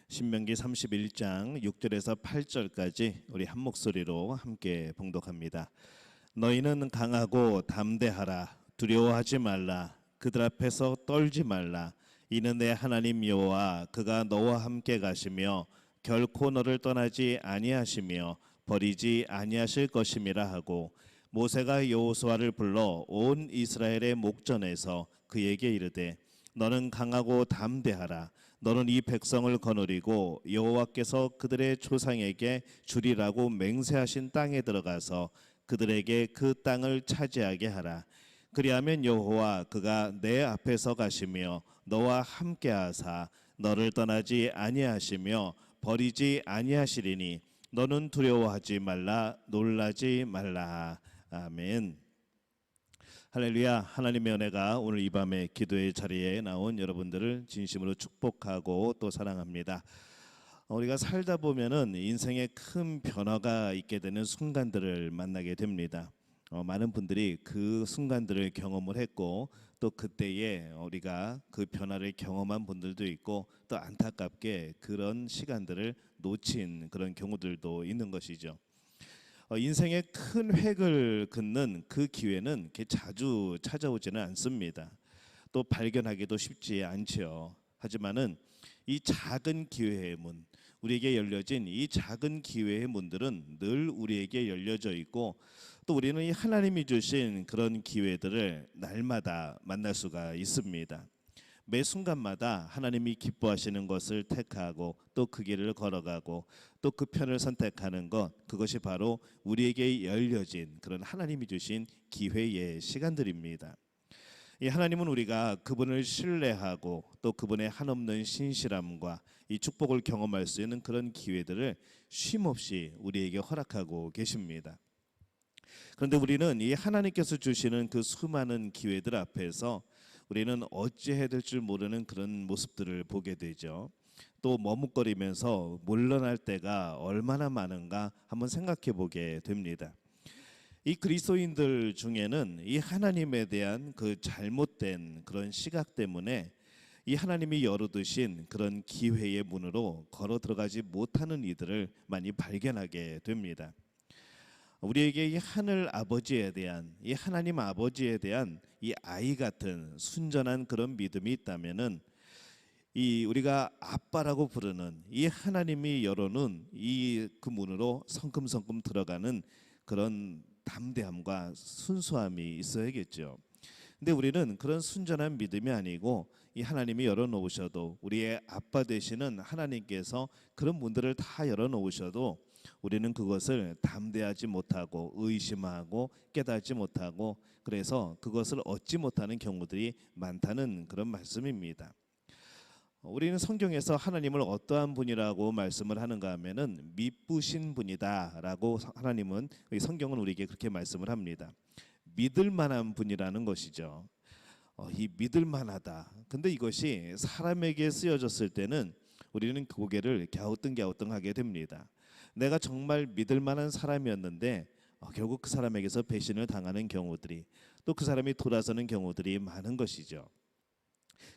신명기 31장 6절에서 8절까지 우리 한 목소리로 함께 봉독합니다. 너희는 강하고 담대하라. 두려워하지 말라. 그들 앞에서 떨지 말라. 이는 내 하나님 여호와 그가 너와 함께 가시며 결코 너를 떠나지 아니하시며 버리지 아니하실 것임이라 하고, 모세가 여호수아를 불러 온 이스라엘의 목전에서 그에게 이르되 너는 강하고 담대하라. 너는 이 백성을 거느리고 여호와께서 그들의 조상에게 주리라고 맹세하신 땅에 들어가서 그들에게 그 땅을 차지하게 하라. 그리하면 여호와 그가 내 앞에서 가시며 너와 함께하사 너를 떠나지 아니하시며 버리지 아니하시리니 너는 두려워하지 말라. 놀라지 말라. 아멘. 할렐루야. 하나님의 은혜가 오늘 이 밤에 기도의 자리에 나온 여러분들을 진심으로 축복하고 또 사랑합니다. 우리가 살다 보면은 인생에 큰 변화가 있게 되는 순간들을 만나게 됩니다. 많은 분들이 그 순간들을 경험을 했고, 또 그때에 우리가 그 변화를 경험한 분들도 있고, 또 안타깝게 그런 시간들을 놓친 그런 경우들도 있는 것이죠. 인생의 큰 획을 긋는 그 기회는 이렇게 자주 찾아오지는 않습니다. 또 발견하기도 쉽지 않죠. 하지만은 이 작은 기회의 문, 우리에게 열려진 이 작은 기회의 문들은 늘 우리에게 열려져 있고, 또 우리는 이 하나님이 주신 그런 기회들을 날마다 만날 수가 있습니다. 매 순간마다 하나님이 기뻐하시는 것을 택하고 또 그 길을 걸어가고 또 그 편을 선택하는 것, 그것이 바로 우리에게 열려진 그런 하나님이 주신 기회의 시간들입니다. 이 하나님은 우리가 그분을 신뢰하고 또 그분의 한없는 신실함과 이 축복을 경험할 수 있는 그런 기회들을 쉼없이 우리에게 허락하고 계십니다. 그런데 우리는 이 하나님께서 주시는 그 수많은 기회들 앞에서 우리는 어찌해야 될 줄 모르는 그런 모습들을 보게 되죠. 또 머뭇거리면서 물러날 때가 얼마나 많은가 한번 생각해 보게 됩니다. 이 그리스도인들 중에는 이 하나님에 대한 그 잘못된 그런 시각 때문에 이 하나님이 열어두신 그런 기회의 문으로 걸어 들어가지 못하는 이들을 많이 발견하게 됩니다. 우리에게 이 하늘 아버지에 대한, 이 하나님 아버지에 대한 이 아이 같은 순전한 그런 믿음이 있다면은 이 우리가 아빠라고 부르는 이 하나님이 열어놓은 이 그 문으로 성큼성큼 들어가는 그런 담대함과 순수함이 있어야겠죠. 근데 우리는 그런 순전한 믿음이 아니고 이 하나님이 열어놓으셔도, 우리의 아빠 되시는 하나님께서 그런 문들을 다 열어놓으셔도 우리는 그것을 담대하지 못하고 의심하고 깨닫지 못하고, 그래서 그것을 얻지 못하는 경우들이 많다는 그런 말씀입니다. 우리는 성경에서 하나님을 어떠한 분이라고 말씀을 하는가 하면은 미쁘신 분이다라고 하나님은, 성경은 우리에게 그렇게 말씀을 합니다. 믿을 만한 분이라는 것이죠. 이 믿을 만하다. 근데 이것이 사람에게 쓰여졌을 때는 우리는 고개를 갸우뚱갸우뚱하게 됩니다. 내가 정말 믿을 만한 사람이었는데 결국 그 사람에게서 배신을 당하는 경우들이, 또 그 사람이 돌아서는 경우들이 많은 것이죠.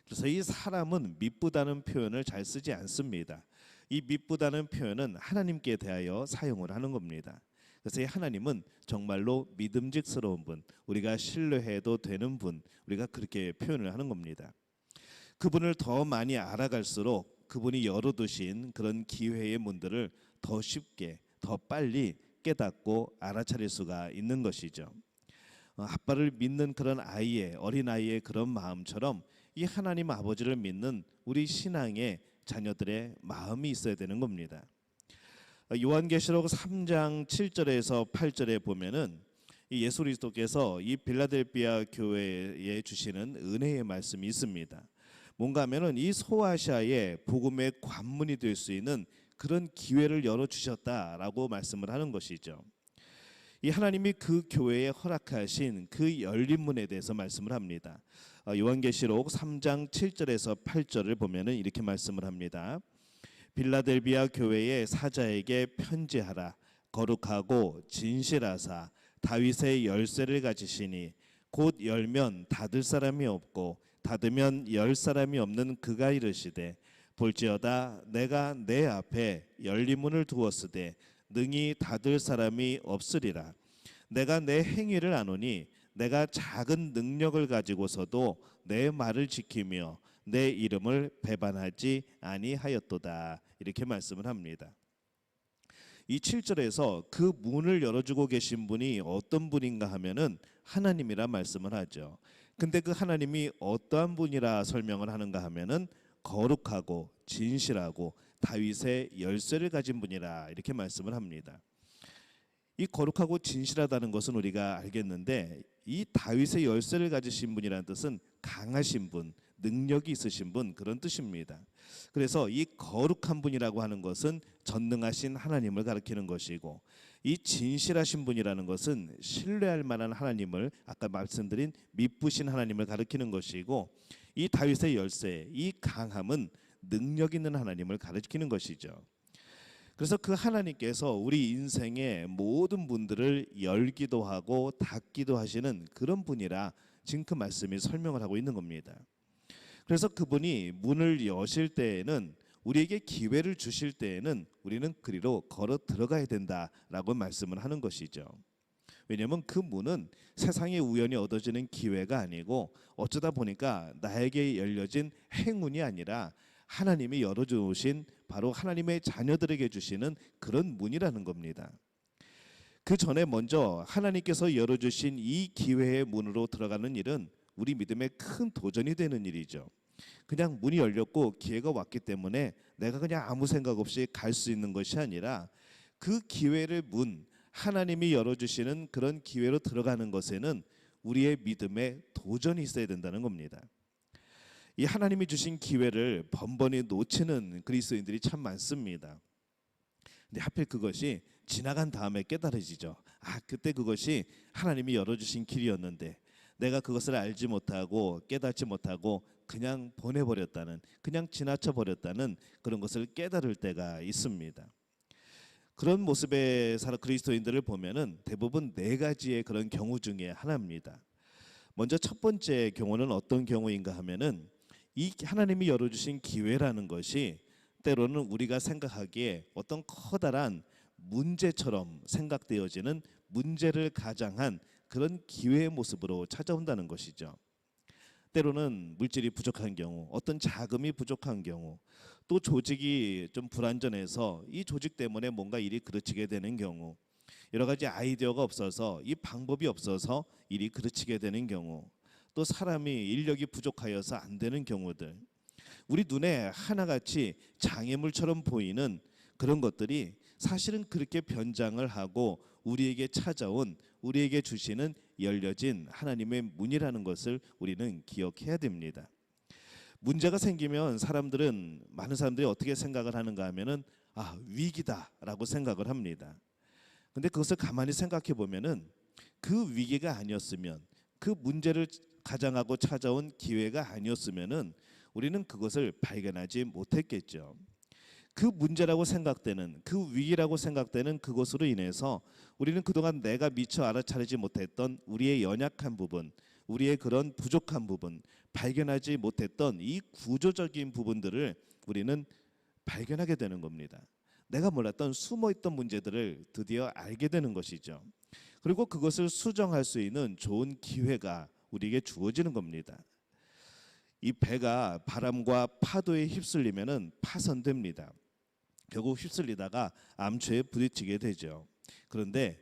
그래서 이 사람은 미쁘다는 표현을 잘 쓰지 않습니다. 이 미쁘다는 표현은 하나님께 대하여 사용을 하는 겁니다. 그래서 이 하나님은 정말로 믿음직스러운 분, 우리가 신뢰해도 되는 분, 우리가 그렇게 표현을 하는 겁니다. 그분을 더 많이 알아갈수록 그분이 열어두신 그런 기회의 문들을 더 쉽게, 더 빨리 깨닫고 알아차릴 수가 있는 것이죠. 아빠를 믿는 그런 아이의, 어린아이의 그런 마음처럼 이 하나님 아버지를 믿는 우리 신앙의 자녀들의 마음이 있어야 되는 겁니다. 요한계시록 3장 7절에서 8절에 보면은 이 예수 그리스도께서 이 빌라델비아 교회에 주시는 은혜의 말씀이 있습니다. 뭔가 하면은 이 소아시아의 복음의 관문이 될 수 있는 그런 기회를 열어주셨다라고 말씀을 하는 것이죠. 이 하나님이 그 교회에 허락하신 그 열린 문에 대해서 말씀을 합니다. 요한계시록 3장 7절에서 8절을 보면은 이렇게 말씀을 합니다. 빌라델비아 교회의 사자에게 편지하라. 거룩하고 진실하사 다윗의 열쇠를 가지시니 곧 열면 닫을 사람이 없고 닫으면 열 사람이 없는 그가 이르시되 볼지어다 내가 내 앞에 열린 문을 두었으되 능히 닫을 사람이 없으리라. 내가 내 행위를 아노니 내가 작은 능력을 가지고서도 내 말을 지키며 내 이름을 배반하지 아니하였도다. 이렇게 말씀을 합니다. 이 7절에서 그 문을 열어주고 계신 분이 어떤 분인가 하면은 하나님이라 말씀을 하죠. 근데 그 하나님이 어떠한 분이라 설명을 하는가 하면은 거룩하고 진실하고 다윗의 열쇠를 가진 분이라 이렇게 말씀을 합니다. 이 거룩하고 진실하다는 것은 우리가 알겠는데 이 다윗의 열쇠를 가지신 분이라는 뜻은 강하신 분, 능력이 있으신 분, 그런 뜻입니다. 그래서 이 거룩한 분이라고 하는 것은 전능하신 하나님을 가리키는 것이고, 이 진실하신 분이라는 것은 신뢰할 만한 하나님을, 아까 말씀드린 미쁘신 하나님을 가리키는 것이고, 이 다윗의 열쇠, 이 강함은 능력 있는 하나님을 가리키는 것이죠. 그래서 그 하나님께서 우리 인생의 모든 문들을 열기도 하고 닫기도 하시는 그런 분이라 지금 그 말씀이 설명을 하고 있는 겁니다. 그래서 그분이 문을 여실 때에는, 우리에게 기회를 주실 때에는 우리는 그리로 걸어 들어가야 된다라고 말씀을 하는 것이죠. 왜냐하면 그 문은 세상에 우연히 얻어지는 기회가 아니고 어쩌다 보니까 나에게 열려진 행운이 아니라 하나님이 열어주신, 바로 하나님의 자녀들에게 주시는 그런 문이라는 겁니다. 그 전에 먼저 하나님께서 열어주신 이 기회의 문으로 들어가는 일은 우리 믿음에 큰 도전이 되는 일이죠. 그냥 문이 열렸고 기회가 왔기 때문에 내가 그냥 아무 생각 없이 갈 수 있는 것이 아니라, 그 기회를 문, 하나님이 열어주시는 그런 기회로 들어가는 것에는 우리의 믿음에 도전이 있어야 된다는 겁니다. 이 하나님이 주신 기회를 번번이 놓치는 그리스도인들이 참 많습니다. 근데 하필 그것이 지나간 다음에 깨달아지죠. 그때 그것이 하나님이 열어주신 길이었는데 내가 그것을 알지 못하고 깨닫지 못하고 그냥 보내버렸다는, 그냥 지나쳐 버렸다는 그런 것을 깨달을 때가 있습니다. 그런 모습의 그리스도인들을 보면은 대부분 네 가지의 그런 경우 중에 하나입니다. 먼저 첫 번째 경우는 어떤 경우인가 하면은, 이 하나님이 열어주신 기회라는 것이 때로는 우리가 생각하기에 어떤 커다란 문제처럼 생각되어지는, 문제를 가장한 그런 기회의 모습으로 찾아온다는 것이죠. 때로는 물질이 부족한 경우, 어떤 자금이 부족한 경우, 또 조직이 좀 불완전해서 이 조직 때문에 뭔가 일이 그르치게 되는 경우, 여러 가지 아이디어가 없어서, 이 방법이 없어서 일이 그르치게 되는 경우, 또 사람이 인력이 부족하여서 안 되는 경우들, 우리 눈에 하나같이 장애물처럼 보이는 그런 것들이 사실은 그렇게 변장을 하고 우리에게 찾아온, 우리에게 주시는 열려진 하나님의 문이라는 것을 우리는 기억해야 됩니다. 문제가 생기면 많은 사람들이 어떻게 생각을 하는가 하면은 위기다라고 생각을 합니다. 근데 그것을 가만히 생각해 보면은 그 위기가 아니었으면, 그 문제를 가장하고 찾아온 기회가 아니었으면은 우리는 그것을 발견하지 못했겠죠. 그 문제라고 생각되는, 그 위기라고 생각되는 그것으로 인해서 우리는 그동안 내가 미처 알아차리지 못했던 우리의 연약한 부분, 우리의 그런 부족한 부분, 발견하지 못했던 이 구조적인 부분들을 우리는 발견하게 되는 겁니다. 내가 몰랐던 숨어있던 문제들을 드디어 알게 되는 것이죠. 그리고 그것을 수정할 수 있는 좋은 기회가 우리에게 주어지는 겁니다. 이 배가 바람과 파도에 휩쓸리면은 파손됩니다. 결국 휩쓸리다가 암초에 부딪히게 되죠. 그런데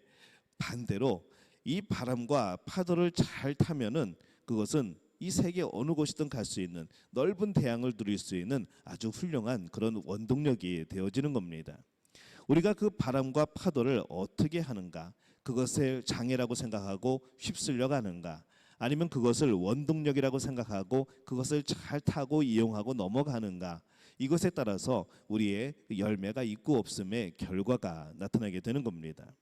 반대로 이 바람과 파도를 잘 타면은 그것은 이 세계 어느 곳이든 갈 수 있는, 넓은 대양을 누릴 수 있는 아주 훌륭한 그런 원동력이 되어지는 겁니다. 우리가 그 바람과 파도를 어떻게 하는가, 그것을 장애라고 생각하고 휩쓸려 가는가, 아니면 그것을 원동력이라고 생각하고 그것을 잘 타고 이용하고 넘어가는가, 이것에 따라서 우리의 열매가 있고 없음의 결과가 나타나게 되는 겁니다.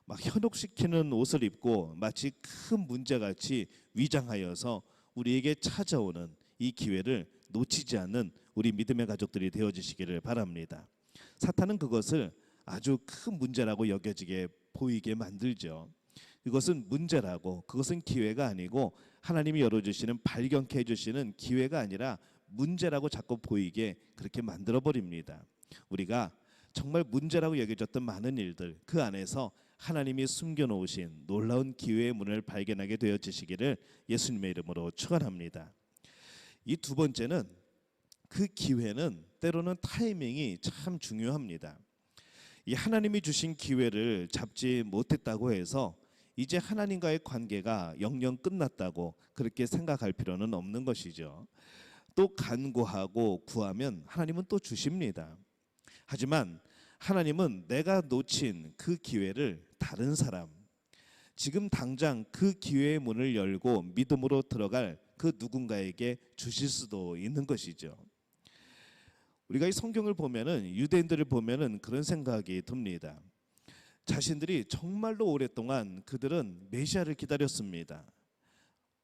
막 현혹시키는 옷을 입고 마치 큰 문제같이 위장하여서 우리에게 찾아오는 이 기회를 놓치지 않는 우리 믿음의 가족들이 되어주시기를 바랍니다. 사탄은 그것을 아주 큰 문제라고 여겨지게 보이게 만들죠. 이것은 문제라고, 그것은 기회가 아니고 하나님이 열어주시는, 발견케 해주시는 기회가 아니라 문제라고 자꾸 보이게 그렇게 만들어 버립니다. 우리가 정말 문제라고 여겨졌던 많은 일들, 그 안에서 하나님이 숨겨놓으신 놀라운 기회의 문을 발견하게 되어지시기를 예수님의 이름으로 축원합니다. 이 두 번째는, 그 기회는 때로는 타이밍이 참 중요합니다. 이 하나님이 주신 기회를 잡지 못했다고 해서 이제 하나님과의 관계가 영영 끝났다고 그렇게 생각할 필요는 없는 것이죠. 또 간구하고 구하면 하나님은 또 주십니다. 하지만 하나님은 내가 놓친 그 기회를 다른 사람, 지금 당장 그 기회의 문을 열고 믿음으로 들어갈 그 누군가에게 주실 수도 있는 것이죠. 우리가 이 성경을 보면은, 유대인들을 보면은 그런 생각이 듭니다. 자신들이 정말로 오랫동안 그들은 메시아를 기다렸습니다.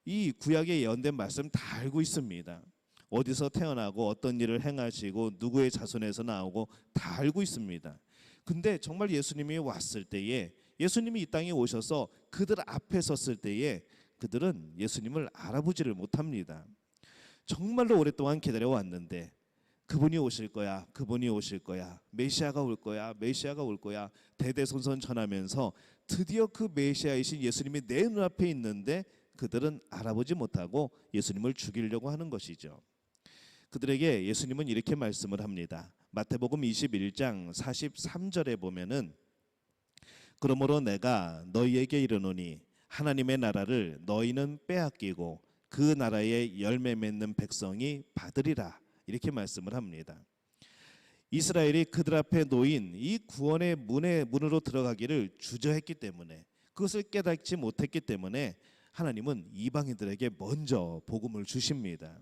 이 구약의 예언된 말씀 다 알고 있습니다. 어디서 태어나고 어떤 일을 행하시고 누구의 자손에서 나오고 다 알고 있습니다. 근데 정말 예수님이 왔을 때에, 예수님이 이 땅에 오셔서 그들 앞에 섰을 때에 그들은 예수님을 알아보지를 못합니다. 정말로 오랫동안 기다려왔는데 그분이 오실 거야, 그분이 오실 거야, 메시아가 올 거야, 메시아가 올 거야, 대대손손 전하면서 드디어 그 메시아이신 예수님이 내 눈앞에 있는데 그들은 알아보지 못하고 예수님을 죽이려고 하는 것이죠. 그들에게 예수님은 이렇게 말씀을 합니다. 마태복음 21장 43절에 보면은, 그러므로 내가 너희에게 이르노니 하나님의 나라를 너희는 빼앗기고 그 나라의 열매 맺는 백성이 받으리라, 이렇게 말씀을 합니다. 이스라엘이 그들 앞에 놓인 이 구원의 문으로 들어가기를 주저했기 때문에, 그것을 깨닫지 못했기 때문에 하나님은 이방인들에게 먼저 복음을 주십니다.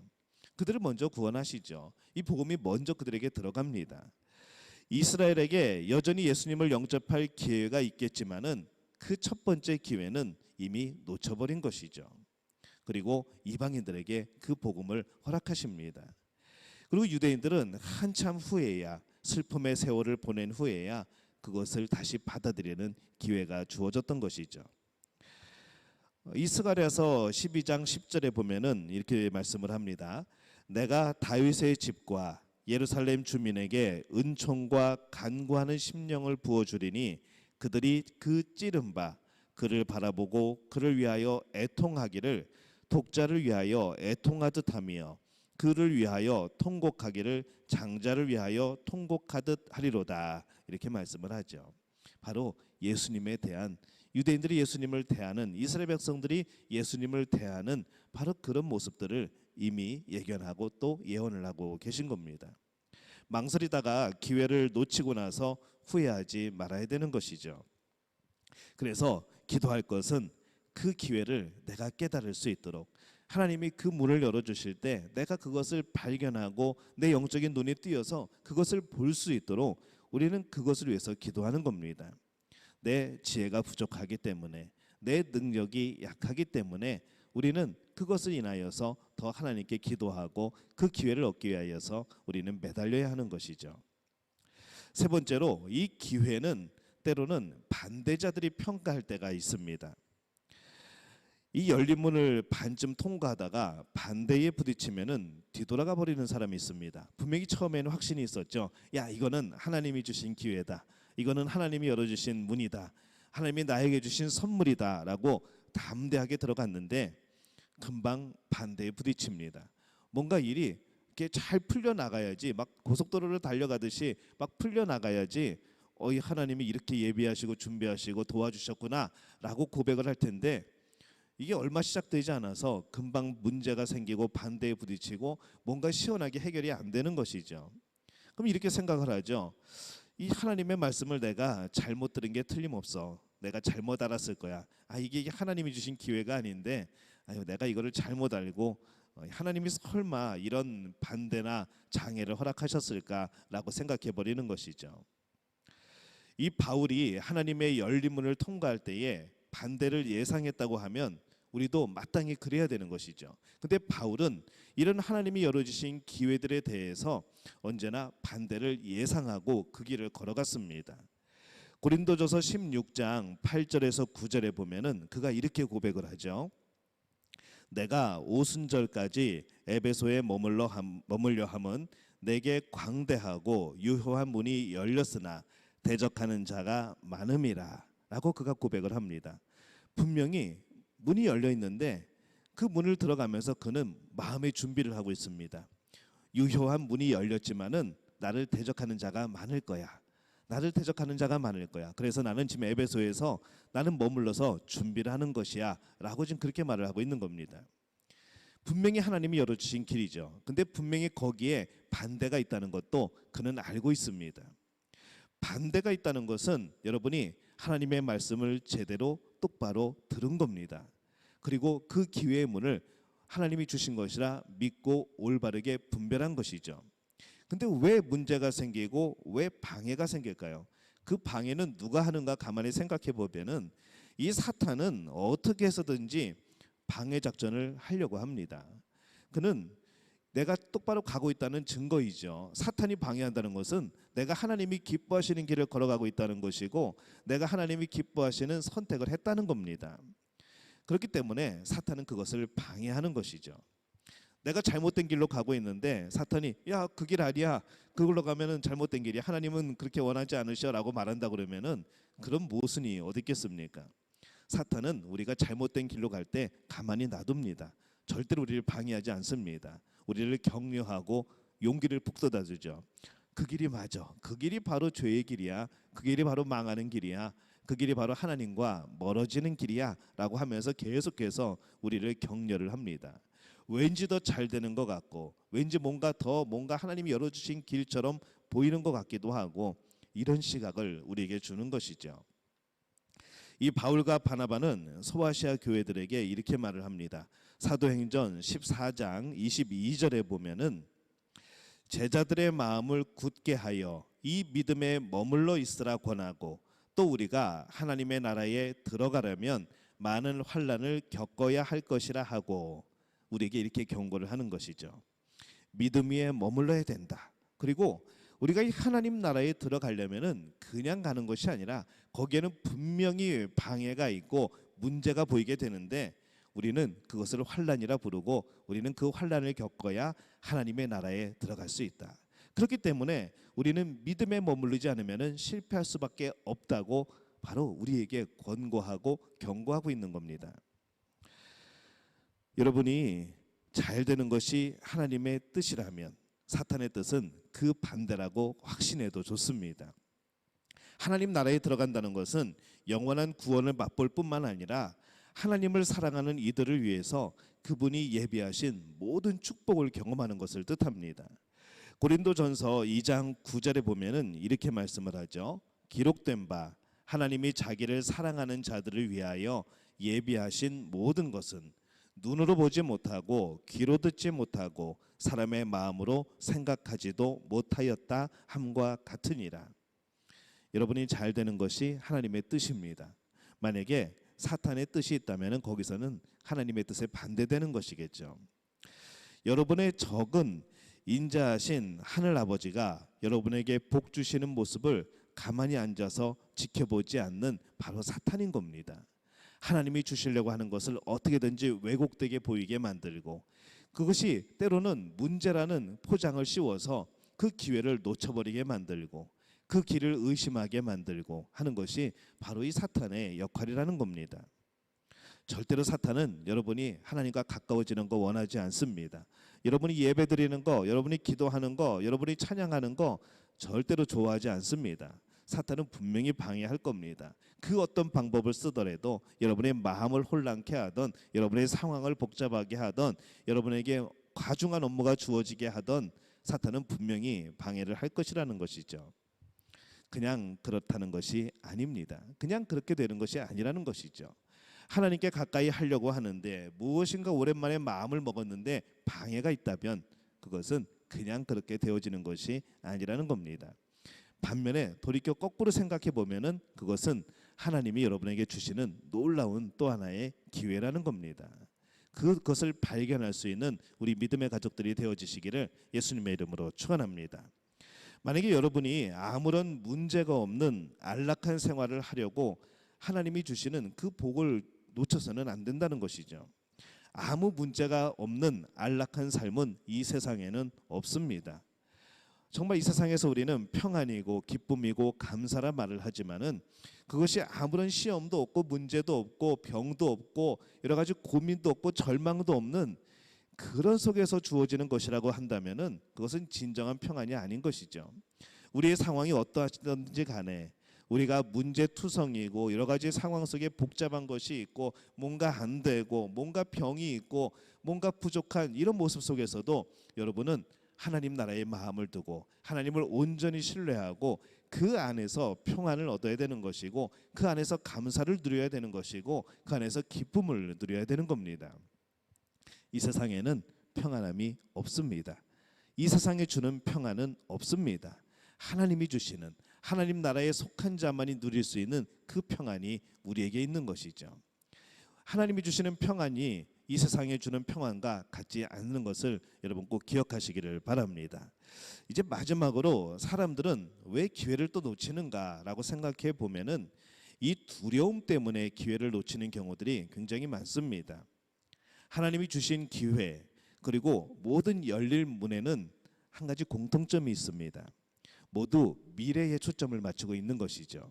그들을 먼저 구원하시죠. 이 복음이 먼저 그들에게 들어갑니다. 이스라엘에게 여전히 예수님을 영접할 기회가 있겠지만은 그 첫 번째 기회는 이미 놓쳐버린 것이죠. 그리고 이방인들에게 그 복음을 허락하십니다. 그리고 유대인들은 한참 후에야, 슬픔의 세월을 보낸 후에야 그것을 다시 받아들이는 기회가 주어졌던 것이죠. 이스가랴서 12장 10절에 보면은 이렇게 말씀을 합니다. 내가 다윗의 집과 예루살렘 주민에게 은총과 간구하는 심령을 부어주리니 그들이 그 찌른 바 그를 바라보고 그를 위하여 애통하기를 독자를 위하여 애통하듯 하며 그를 위하여 통곡하기를 장자를 위하여 통곡하듯 하리로다, 이렇게 말씀을 하죠. 바로 예수님에 대한, 유대인들이 예수님을 대하는, 이스라엘 백성들이 예수님을 대하는 바로 그런 모습들을 이미 예견하고 또 예언을 하고 계신 겁니다. 망설이다가 기회를 놓치고 나서 후회하지 말아야 되는 것이죠. 그래서 기도할 것은 그 기회를 내가 깨달을 수 있도록, 하나님이 그 문을 열어주실 때 내가 그것을 발견하고 내 영적인 눈이 띄어서 그것을 볼 수 있도록 우리는 그것을 위해서 기도하는 겁니다. 내 지혜가 부족하기 때문에, 내 능력이 약하기 때문에 우리는 그것을 인하여서 더 하나님께 기도하고 그 기회를 얻기 위하여서 우리는 매달려야 하는 것이죠. 세 번째로, 이 기회는 때로는 반대자들이 평가할 때가 있습니다. 이 열린 문을 반쯤 통과하다가 반대에 부딪히면은 뒤돌아가 버리는 사람이 있습니다. 분명히 처음에는 확신이 있었죠. 야, 이거는 하나님이 주신 기회다, 이거는 하나님이 열어주신 문이다, 하나님이 나에게 주신 선물이다라고 담대하게 들어갔는데 금방 반대에 부딪힙니다. 뭔가 일이 이렇게 잘 풀려 나가야지, 막 고속도로를 달려가듯이 막 풀려 나가야지 하나님이 이렇게 예비하시고 준비하시고 도와주셨구나라고 고백을 할 텐데, 이게 얼마 시작되지 않아서 금방 문제가 생기고 반대에 부딪히고 뭔가 시원하게 해결이 안 되는 것이죠. 그럼 이렇게 생각을 하죠. 이 하나님의 말씀을 내가 잘못 들은 게 틀림없어, 내가 잘못 알았을 거야. 이게 하나님이 주신 기회가 아닌데 내가 이거를 잘못 알고 하나님이 설마 이런 반대나 장애를 허락하셨을까라고 생각해 버리는 것이죠. 이 바울이 하나님의 열린 문을 통과할 때에 반대를 예상했다고 하면 우리도 마땅히 그래야 되는 것이죠. 근데 바울은 이런 하나님이 열어주신 기회들에 대해서 언제나 반대를 예상하고 그 길을 걸어갔습니다. 고린도전서 16장 8절에서 9절에 보면은 그가 이렇게 고백을 하죠. 내가 오순절까지 에베소에 머물려 함은 내게 광대하고 유효한 문이 열렸으나 대적하는 자가 많음이라 라고 그가 고백을 합니다. 분명히 문이 열려 있는데 그 문을 들어가면서 그는 마음의 준비를 하고 있습니다. 유효한 문이 열렸지만은 나를 대적하는 자가 많을 거야. 나를 대적하는 자가 많을 거야. 그래서 나는 지금 에베소에서 나는 머물러서 준비를 하는 것이야 라고 지금 그렇게 말을 하고 있는 겁니다. 분명히 하나님이 열어주신 길이죠. 근데 분명히 거기에 반대가 있다는 것도 그는 알고 있습니다. 반대가 있다는 것은 여러분이 하나님의 말씀을 제대로 똑바로 들은 겁니다. 그리고 그 기회의 문을 하나님이 주신 것이라 믿고 올바르게 분별한 것이죠. 근데 왜 문제가 생기고 왜 방해가 생길까요? 그 방해는 누가 하는가 가만히 생각해 보면은 이 사탄은 어떻게 해서든지 방해 작전을 하려고 합니다. 그는 내가 똑바로 가고 있다는 증거이죠. 사탄이 방해한다는 것은 내가 하나님이 기뻐하시는 길을 걸어가고 있다는 것이고 내가 하나님이 기뻐하시는 선택을 했다는 겁니다. 그렇기 때문에 사탄은 그것을 방해하는 것이죠. 내가 잘못된 길로 가고 있는데 사탄이 야, 그 길 아니야. 그걸로 가면은 잘못된 길이야. 하나님은 그렇게 원하지 않으셔라고 말한다 그러면은 그런 모순이 어디 있겠습니까? 사탄은 우리가 잘못된 길로 갈 때 가만히 놔둡니다. 절대로 우리를 방해하지 않습니다. 우리를 격려하고 용기를 북돋아 주죠. 그 길이 맞아. 그 길이 바로 죄의 길이야. 그 길이 바로 망하는 길이야. 그 길이 바로 하나님과 멀어지는 길이야 라고 하면서 계속해서 우리를 격려를 합니다. 왠지 더 잘 되는 것 같고 왠지 뭔가 하나님이 열어주신 길처럼 보이는 것 같기도 하고 이런 시각을 우리에게 주는 것이죠. 이 바울과 바나바는 소아시아 교회들에게 이렇게 말을 합니다. 사도행전 14장 22절에 보면은 제자들의 마음을 굳게 하여 이 믿음에 머물러 있으라 권하고 또 우리가 하나님의 나라에 들어가려면 많은 환난을 겪어야 할 것이라 하고 우리에게 이렇게 경고를 하는 것이죠. 믿음 위에 머물러야 된다. 그리고 우리가 이 하나님 나라에 들어가려면은 그냥 가는 것이 아니라 거기에는 분명히 방해가 있고 문제가 보이게 되는데 우리는 그것을 환난이라 부르고 우리는 그 환난을 겪어야 하나님의 나라에 들어갈 수 있다. 그렇기 때문에 우리는 믿음에 머무르지 않으면은 실패할 수밖에 없다고 바로 우리에게 권고하고 경고하고 있는 겁니다. 여러분이 잘 되는 것이 하나님의 뜻이라면 사탄의 뜻은 그 반대라고 확신해도 좋습니다. 하나님 나라에 들어간다는 것은 영원한 구원을 맛볼 뿐만 아니라 하나님을 사랑하는 이들을 위해서 그분이 예비하신 모든 축복을 경험하는 것을 뜻합니다. 고린도전서 2장 9절에 보면은 이렇게 말씀을 하죠. 기록된 바 하나님이 자기를 사랑하는 자들을 위하여 예비하신 모든 것은 눈으로 보지 못하고 귀로 듣지 못하고 사람의 마음으로 생각하지도 못하였다 함과 같으니라. 여러분이 잘 되는 것이 하나님의 뜻입니다. 만약에 사탄의 뜻이 있다면 거기서는 하나님의 뜻에 반대되는 것이겠죠. 여러분의 적은 인자하신 하늘 아버지가 여러분에게 복 주시는 모습을 가만히 앉아서 지켜보지 않는 바로 사탄인 겁니다. 하나님이 주시려고 하는 것을 어떻게든지 왜곡되게 보이게 만들고 그것이 때로는 문제라는 포장을 씌워서 그 기회를 놓쳐버리게 만들고 그 길을 의심하게 만들고 하는 것이 바로 이 사탄의 역할이라는 겁니다. 절대로 사탄은 여러분이 하나님과 가까워지는 거 원하지 않습니다. 여러분이 예배드리는 거, 여러분이 기도하는 거, 여러분이 찬양하는 거 절대로 좋아하지 않습니다. 사탄은 분명히 방해할 겁니다. 그 어떤 방법을 쓰더라도 여러분의 마음을 혼란케 하던 여러분의 상황을 복잡하게 하던 여러분에게 과중한 업무가 주어지게 하던 사탄은 분명히 방해를 할 것이라는 것이죠. 그냥 그렇다는 것이 아닙니다. 그냥 그렇게 되는 것이 아니라는 것이죠. 하나님께 가까이 하려고 하는데 무엇인가 오랜만에 마음을 먹었는데 방해가 있다면 그것은 그냥 그렇게 되어지는 것이 아니라는 겁니다. 반면에 돌이켜 거꾸로 생각해 보면은 그것은 하나님이 여러분에게 주시는 놀라운 또 하나의 기회라는 겁니다. 그것을 발견할 수 있는 우리 믿음의 가족들이 되어지시기를 예수님의 이름으로 축원합니다. 만약에 여러분이 아무런 문제가 없는 안락한 생활을 하려고 하나님이 주시는 그 복을 놓쳐서는 안 된다는 것이죠. 아무 문제가 없는 안락한 삶은 이 세상에는 없습니다. 정말 이 세상에서 우리는 평안이고 기쁨이고 감사란 말을 하지만은 그것이 아무런 시험도 없고 문제도 없고 병도 없고 여러 가지 고민도 없고 절망도 없는 그런 속에서 주어지는 것이라고 한다면은 그것은 진정한 평안이 아닌 것이죠. 우리의 상황이 어떠하든지 간에 우리가 문제투성이고 여러 가지 상황 속에 복잡한 것이 있고 뭔가 안 되고 뭔가 병이 있고 뭔가 부족한 이런 모습 속에서도 여러분은 하나님 나라의 마음을 두고 하나님을 온전히 신뢰하고 그 안에서 평안을 얻어야 되는 것이고 그 안에서 감사를 누려야 되는 것이고 그 안에서 기쁨을 누려야 되는 겁니다. 이 세상에는 평안함이 없습니다. 이 세상에 주는 평안은 없습니다. 하나님이 주시는 하나님 나라에 속한 자만이 누릴 수 있는 그 평안이 우리에게 있는 것이죠. 하나님이 주시는 평안이 이 세상에 주는 평안과 같지 않는 것을 여러분 꼭 기억하시기를 바랍니다. 이제 마지막으로 사람들은 왜 기회를 또 놓치는가라고 생각해 보면은 이 두려움 때문에 기회를 놓치는 경우들이 굉장히 많습니다. 하나님이 주신 기회 그리고 모든 열릴 문에는 한 가지 공통점이 있습니다. 모두 미래에 초점을 맞추고 있는 것이죠.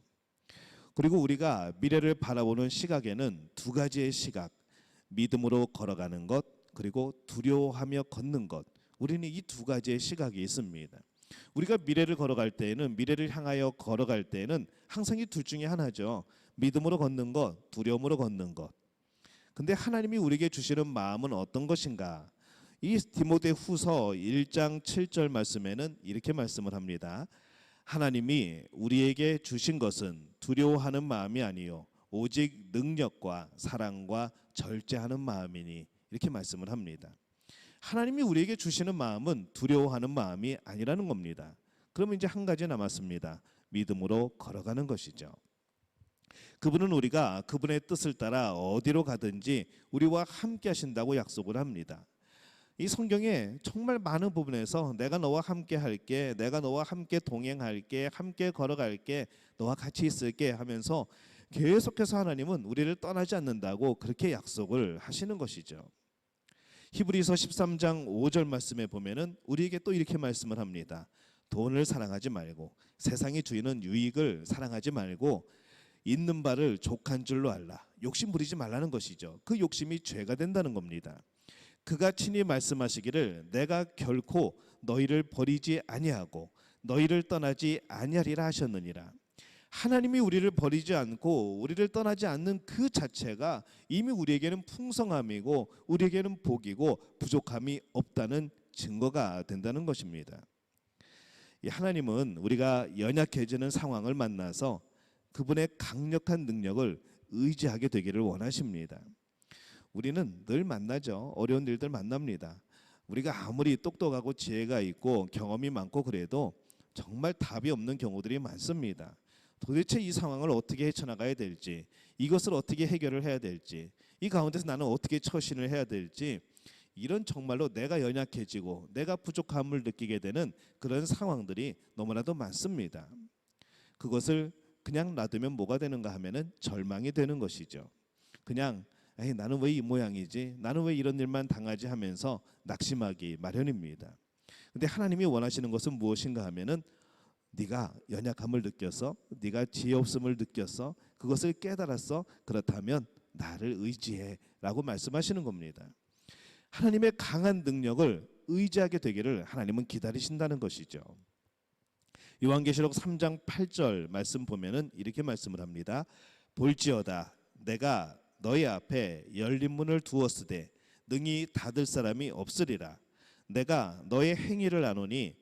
그리고 우리가 미래를 바라보는 시각에는 두 가지의 시각, 믿음으로 걸어가는 것 그리고 두려워하며 걷는 것, 우리는 이 두 가지의 시각이 있습니다. 우리가 미래를 걸어갈 때에는 미래를 향하여 걸어갈 때에는 항상 이 둘 중에 하나죠. 믿음으로 걷는 것, 두려움으로 걷는 것. 근데 하나님이 우리에게 주시는 마음은 어떤 것인가? 이 디모데후서 1장 7절 말씀에는 이렇게 말씀을 합니다. 하나님이 우리에게 주신 것은 두려워하는 마음이 아니요 오직 능력과 사랑과 절제하는 마음이니 이렇게 말씀을 합니다. 하나님이 우리에게 주시는 마음은 두려워하는 마음이 아니라는 겁니다. 그러면 이제 한 가지 남았습니다. 믿음으로 걸어가는 것이죠. 그분은 우리가 그분의 뜻을 따라 어디로 가든지 우리와 함께 하신다고 약속을 합니다. 이 성경에 정말 많은 부분에서 내가 너와 함께 할게, 내가 너와 함께 동행할게, 함께 걸어갈게, 너와 같이 있을게 하면서 계속해서 하나님은 우리를 떠나지 않는다고 그렇게 약속을 하시는 것이죠. 히브리서 13장 5절 말씀에 보면은 우리에게 또 이렇게 말씀을 합니다. 돈을 사랑하지 말고 세상의 주인은 유익을 사랑하지 말고 있는 바를 족한 줄로 알라. 욕심 부리지 말라는 것이죠. 그 욕심이 죄가 된다는 겁니다. 그가 친히 말씀하시기를 내가 결코 너희를 버리지 아니하고 너희를 떠나지 아니하리라 하셨느니라. 하나님이 우리를 버리지 않고 우리를 떠나지 않는 그 자체가 이미 우리에게는 풍성함이고 우리에게는 복이고 부족함이 없다는 증거가 된다는 것입니다. 하나님은 우리가 연약해지는 상황을 만나서 그분의 강력한 능력을 의지하게 되기를 원하십니다. 우리는 늘 만나죠. 어려운 일들 만납니다. 우리가 아무리 똑똑하고 지혜가 있고 경험이 많고 그래도 정말 답이 없는 경우들이 많습니다. 도대체 이 상황을 어떻게 헤쳐나가야 될지, 이것을 어떻게 해결을 해야 될지, 이 가운데서 나는 어떻게 처신을 해야 될지, 이런 정말로 내가 연약해지고 내가 부족함을 느끼게 되는 그런 상황들이 너무나도 많습니다. 그것을 그냥 놔두면 뭐가 되는가 하면은 절망이 되는 것이죠. 그냥 에이, 나는 왜 이 모양이지? 나는 왜 이런 일만 당하지? 하면서 낙심하기 마련입니다. 근데 하나님이 원하시는 것은 무엇인가 하면은 네가 연약함을 느껴서 네가 지혜 없음을 느껴서 그것을 깨달았어. 그렇다면 나를 의지해 라고 말씀하시는 겁니다. 하나님의 강한 능력을 의지하게 되기를 하나님은 기다리신다는 것이죠. 요한계시록 3장 8절 말씀 보면은 이렇게 말씀을 합니다. 볼지어다 내가 너희 앞에 열린 문을 두었으되 능히 닫을 사람이 없으리라. 내가 너의 행위를 아노니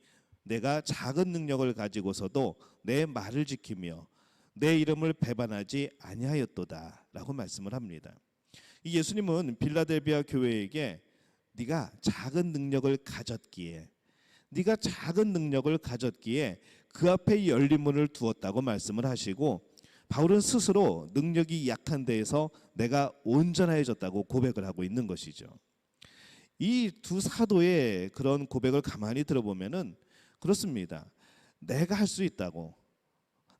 내가 작은 능력을 가지고서도 내 말을 지키며 내 이름을 배반하지 아니하였도다 라고 말씀을 합니다. 이 예수님은 빌라델비아 교회에게 네가 작은 능력을 가졌기에 네가 작은 능력을 가졌기에 그 앞에 열린 문을 두었다고 말씀을 하시고 바울은 스스로 능력이 약한 데에서 내가 온전해졌다고 고백을 하고 있는 것이죠. 이 두 사도의 그런 고백을 가만히 들어보면은 그렇습니다. 내가 할 수 있다고,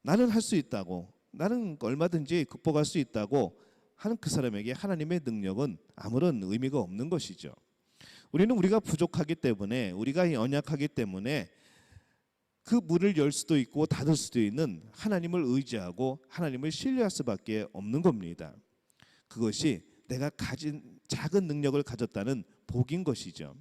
나는 할 수 있다고, 나는 얼마든지 극복할 수 있다고 하는 그 사람에게 하나님의 능력은 아무런 의미가 없는 것이죠. 우리는 우리가 부족하기 때문에, 우리가 연약하기 때문에 그 문을 열 수도 있고 닫을 수도 있는 하나님을 의지하고 하나님을 신뢰할 수밖에 없는 겁니다. 그것이 내가 가진 작은 능력을 가졌다는 복인 것이죠.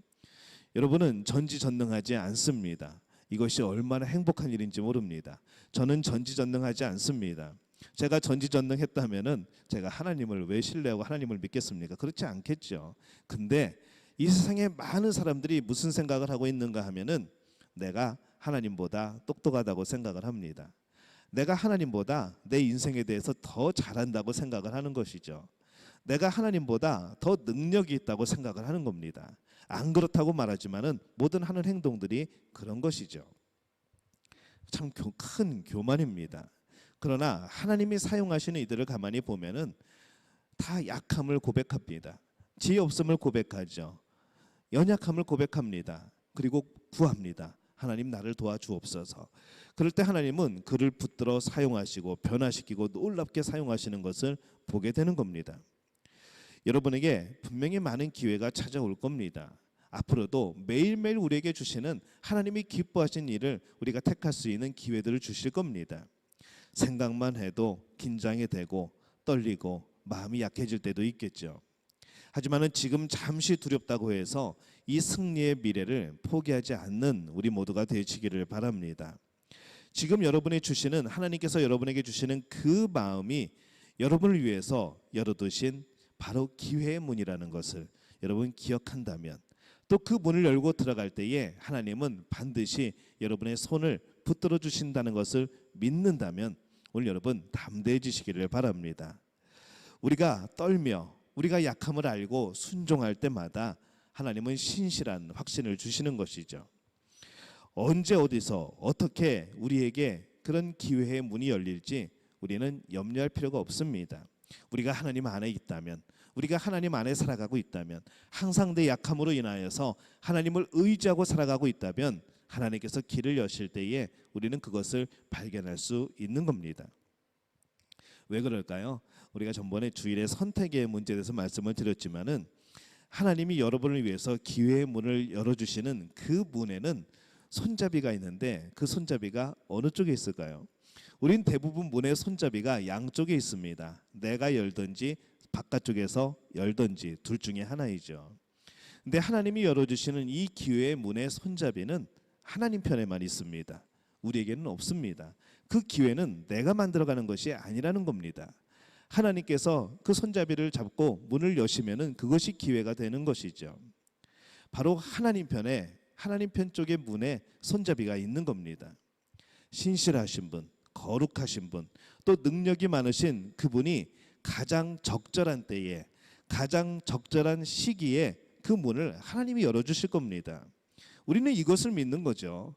여러분은 전지전능하지 않습니다. 이것이 얼마나 행복한 일인지 모릅니다. 저는 전지전능하지 않습니다. 제가 전지전능했다면은 제가 하나님을 왜 신뢰하고 하나님을 믿겠습니까? 그렇지 않겠죠. 근데 이 세상에 많은 사람들이 무슨 생각을 하고 있는가 하면은 내가 하나님보다 똑똑하다고 생각을 합니다. 내가 하나님보다 내 인생에 대해서 더 잘한다고 생각을 하는 것이죠. 내가 하나님보다 더 능력이 있다고 생각을 하는 겁니다. 안 그렇다고 말하지만은 모든 하는 행동들이 그런 것이죠. 참 큰 교만입니다. 그러나 하나님이 사용하시는 이들을 가만히 보면은 다 약함을 고백합니다. 지혜 없음을 고백하죠. 연약함을 고백합니다. 그리고 구합니다. 하나님 나를 도와주옵소서. 그럴 때 하나님은 그를 붙들어 사용하시고 변화시키고 놀랍게 사용하시는 것을 보게 되는 겁니다. 여러분에게 분명히 많은 기회가 찾아올 겁니다. 앞으로도 매일매일 우리에게 주시는 하나님이 기뻐하신 일을 우리가 택할 수 있는 기회들을 주실 겁니다. 생각만 해도 긴장이 되고 떨리고 마음이 약해질 때도 있겠죠. 하지만은 지금 잠시 두렵다고 해서 이 승리의 미래를 포기하지 않는 우리 모두가 되시기를 바랍니다. 지금 여러분이 주시는, 하나님께서 여러분에게 주시는 그 마음이 여러분을 위해서 열어두신 바로 기회의 문이라는 것을 여러분 기억한다면, 또 그 문을 열고 들어갈 때에 하나님은 반드시 여러분의 손을 붙들어 주신다는 것을 믿는다면 오늘 여러분 담대해지시기를 바랍니다. 우리가 떨며 우리가 약함을 알고 순종할 때마다 하나님은 신실한 확신을 주시는 것이죠. 언제 어디서 어떻게 우리에게 그런 기회의 문이 열릴지 우리는 염려할 필요가 없습니다. 우리가 하나님 안에 있다면, 우리가 하나님 안에 살아가고 있다면, 항상 내 약함으로 인하여서 하나님을 의지하고 살아가고 있다면 하나님께서 길을 여실 때에 우리는 그것을 발견할 수 있는 겁니다. 왜 그럴까요? 우리가 전번에 주일에 선택의 문제에 대해서 말씀을 드렸지만은 하나님이 여러분을 위해서 기회의 문을 열어주시는 그 문에는 손잡이가 있는데 그 손잡이가 어느 쪽에 있을까요? 우린 대부분 문의 손잡이가 양쪽에 있습니다. 내가 열든지 바깥쪽에서 열든지 둘 중에 하나이죠. 근데 하나님이 열어주시는 이 기회의 문의 손잡이는 하나님 편에만 있습니다. 우리에게는 없습니다. 그 기회는 내가 만들어가는 것이 아니라는 겁니다. 하나님께서 그 손잡이를 잡고 문을 여시면은 그것이 기회가 되는 것이죠. 바로 하나님 편에, 하나님 편 쪽의 문에 손잡이가 있는 겁니다. 신실하신 분, 거룩하신 분, 또 능력이 많으신 그분이 가장 적절한 때에, 가장 적절한 시기에 그 문을 하나님이 열어주실 겁니다. 우리는 이것을 믿는 거죠.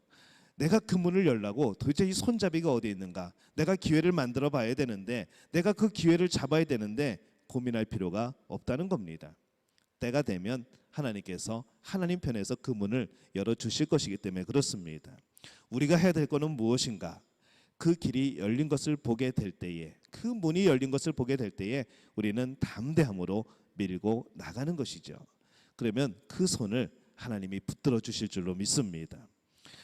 내가 그 문을 열라고 도대체 이 손잡이가 어디에 있는가? 내가 기회를 만들어 봐야 되는데, 내가 그 기회를 잡아야 되는데 고민할 필요가 없다는 겁니다. 때가 되면 하나님께서 하나님 편에서 그 문을 열어주실 것이기 때문에 그렇습니다. 우리가 해야 될 것은 무엇인가? 그 길이 열린 것을 보게 될 때에, 그 문이 열린 것을 보게 될 때에 우리는 담대함으로 밀고 나가는 것이죠. 그러면 그 손을 하나님이 붙들어 주실 줄로 믿습니다.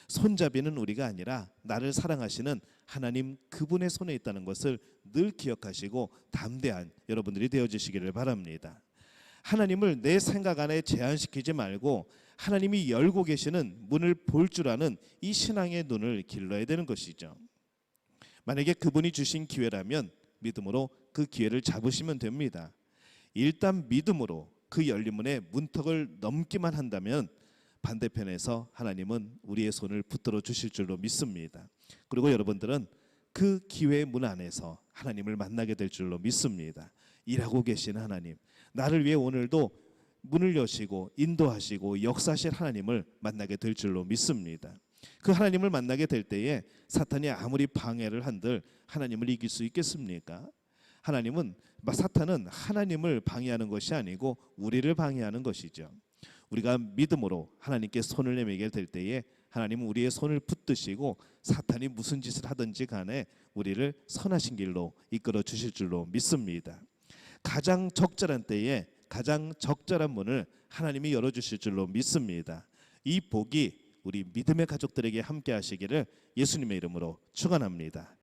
손잡이는 우리가 아니라 나를 사랑하시는 하나님 그분의 손에 있다는 것을 늘 기억하시고 담대한 여러분들이 되어주시기를 바랍니다. 하나님을 내 생각 안에 제한시키지 말고 하나님이 열고 계시는 문을 볼 줄 아는 이 신앙의 눈을 길러야 되는 것이죠. 만약에 그분이 주신 기회라면 믿음으로 그 기회를 잡으시면 됩니다. 일단 믿음으로 그 열린 문의 문턱을 넘기만 한다면 반대편에서 하나님은 우리의 손을 붙들어 주실 줄로 믿습니다. 그리고 여러분들은 그 기회의 문 안에서 하나님을 만나게 될 줄로 믿습니다. 일하고 계신 하나님, 나를 위해 오늘도 문을 여시고 인도하시고 역사하실 하나님을 만나게 될 줄로 믿습니다. 그 하나님을 만나게 될 때에 사탄이 아무리 방해를 한들 하나님을 이길 수 있겠습니까? 사탄은 하나님을 방해하는 것이 아니고 우리를 방해하는 것이죠. 우리가 믿음으로 하나님께 손을 내밀게 될 때에 하나님은 우리의 손을 붙드시고 사탄이 무슨 짓을 하든지 간에 우리를 선하신 길로 이끌어 주실 줄로 믿습니다. 가장 적절한 때에 가장 적절한 문을 하나님이 열어주실 줄로 믿습니다. 이 복이 우리 믿음의 가족들에게 함께 하시기를 예수님의 이름으로 축원합니다.